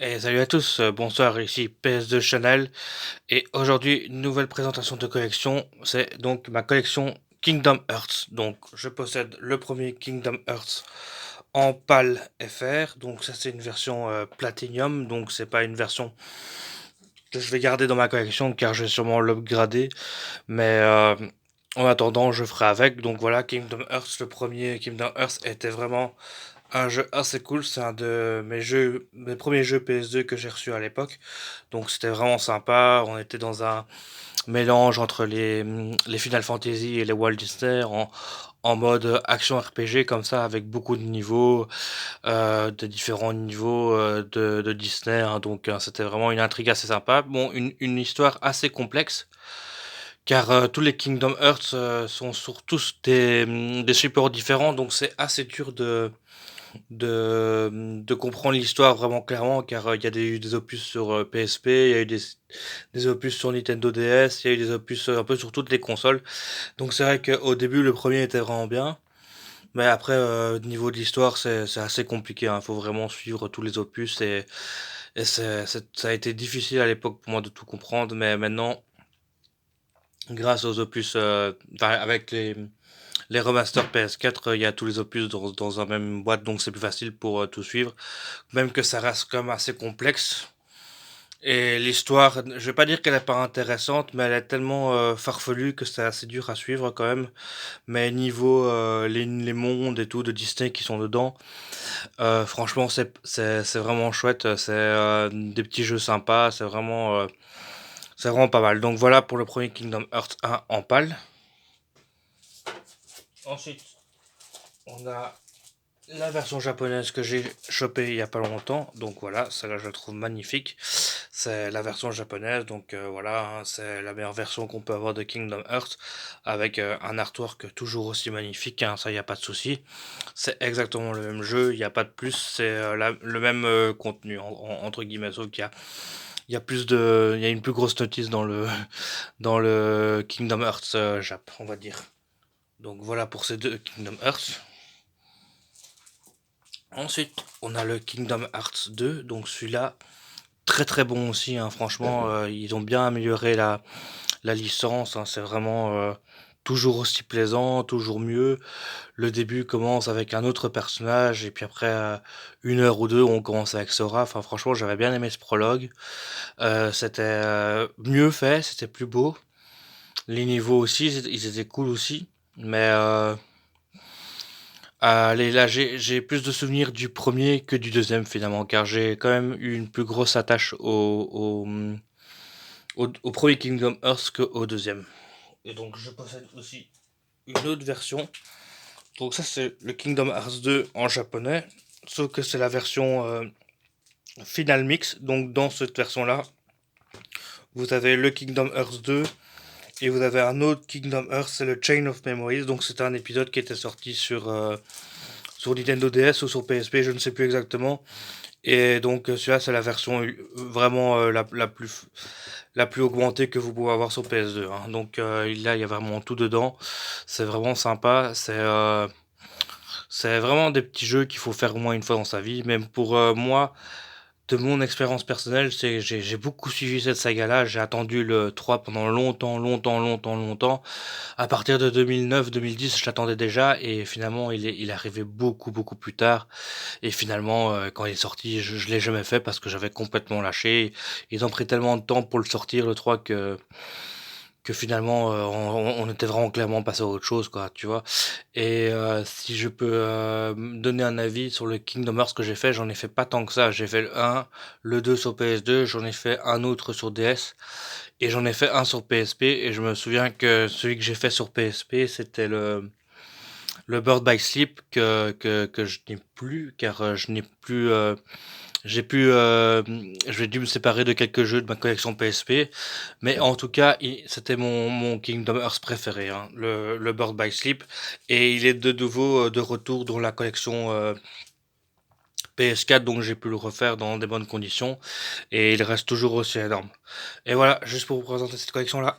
Et salut à tous, bonsoir, ici PS2 Channel. Et aujourd'hui, une nouvelle présentation de collection. C'est donc ma collection Kingdom Hearts. Donc, je possède le premier Kingdom Hearts en PAL FR. Donc, ça, c'est une version Platinum. Donc, c'est pas une version que je vais garder dans ma collection car je vais sûrement l'upgrader. Mais en attendant, je ferai avec. Donc, voilà, Kingdom Hearts, le premier Kingdom Hearts était vraiment un jeu assez cool. C'est un de mes premiers jeux PS2 que j'ai reçu à l'époque. Donc c'était vraiment sympa. On était dans un mélange entre les Final Fantasy et les Walt Disney en mode action RPG comme ça, avec beaucoup de niveaux, de différents niveaux de Disney, hein. Donc c'était vraiment une intrigue assez sympa. Bon, une histoire assez complexe. Car tous les Kingdom Hearts sont sur tous des supports différents, donc c'est assez dur de comprendre l'histoire vraiment clairement, car il y a eu des opus sur PSP, il y a eu des opus sur Nintendo DS, il y a eu des opus un peu sur toutes les consoles. Donc c'est vrai qu'au début le premier était vraiment bien, mais après au niveau de l'histoire c'est assez compliqué, hein. Il faut vraiment suivre tous les opus et ça a été difficile à l'époque pour moi de tout comprendre, mais maintenant grâce aux opus, enfin, avec les remasters PS4, il y a tous les opus dans un même boîte, donc c'est plus facile pour tout suivre. Même que ça reste quand même assez complexe. Et l'histoire, je vais pas dire qu'elle est pas intéressante, mais elle est tellement farfelue que c'est assez dur à suivre quand même. Mais niveau les mondes et tout de Disney qui sont dedans, franchement c'est vraiment chouette. C'est des petits jeux sympas, c'est vraiment pas mal. Donc voilà pour le premier Kingdom Hearts 1 en PAL. Ensuite, on a la version japonaise que j'ai chopée il y a pas longtemps, donc voilà, celle-là je la trouve magnifique. C'est la version japonaise, donc voilà, hein, c'est la meilleure version qu'on peut avoir de Kingdom Hearts, avec un artwork toujours aussi magnifique, hein, ça y a pas de souci. C'est exactement le même jeu, il n'y a pas de plus, c'est le même contenu entre guillemets, sauf qu'il y a il y a une plus grosse notice dans dans le Kingdom Hearts Jap, on va dire. Donc voilà pour ces deux Kingdom Hearts. Ensuite, on a le Kingdom Hearts 2, donc celui-là, très très bon aussi, hein, franchement, ils ont bien amélioré la licence, hein, c'est vraiment toujours aussi plaisant, toujours mieux. Le début commence avec un autre personnage, et puis après une heure ou deux, on commence avec Sora. Enfin, franchement, j'avais bien aimé ce prologue. C'était mieux fait, c'était plus beau. Les niveaux aussi, ils étaient cool aussi, mais allez, là, j'ai plus de souvenirs du premier que du deuxième finalement, car j'ai quand même eu une plus grosse attache au premier Kingdom Hearts qu'au deuxième. Et donc, je possède aussi une autre version. Donc, ça, c'est le Kingdom Hearts 2 en japonais, sauf que c'est la version Final Mix. Donc, dans cette version-là, vous avez le Kingdom Hearts 2 et vous avez un autre Kingdom Hearts, c'est le Chain of Memories. Donc, c'était un épisode qui était sorti sur Nintendo DS ou sur PSP, je ne sais plus exactement. Et donc celui-là c'est la version vraiment la plus augmentée que vous pouvez avoir sur PS2, hein. Donc là il y a vraiment tout dedans. C'est vraiment sympa. C'est vraiment des petits jeux qu'il faut faire au moins une fois dans sa vie. Même pour moi, de mon expérience personnelle, j'ai beaucoup suivi cette saga-là. J'ai attendu le 3 pendant longtemps. À partir de 2009-2010, je l'attendais déjà et finalement il est arrivé beaucoup plus tard. Et finalement, quand il est sorti, je l'ai jamais fait parce que j'avais complètement lâché. Ils ont pris tellement de temps pour le sortir, le 3, que finalement, on était vraiment clairement passé à autre chose, quoi, tu vois. Et si je peux me donner un avis sur le Kingdom Hearts que j'ai fait, j'en ai fait pas tant que ça. J'ai fait le 1, le 2 sur PS2, j'en ai fait un autre sur DS, et j'en ai fait un sur PSP, et je me souviens que celui que j'ai fait sur PSP, c'était le Bird by Sleep que je n'ai plus, car je n'ai plus j'ai pu j'ai dû me séparer de quelques jeux de ma collection PSP, mais en tout cas c'était mon Kingdom Hearts préféré, hein, le Bird by Sleep, et il est de nouveau de retour dans la collection PS4, donc j'ai pu le refaire dans des bonnes conditions et il reste toujours aussi énorme. Et voilà, juste pour vous présenter cette collection là.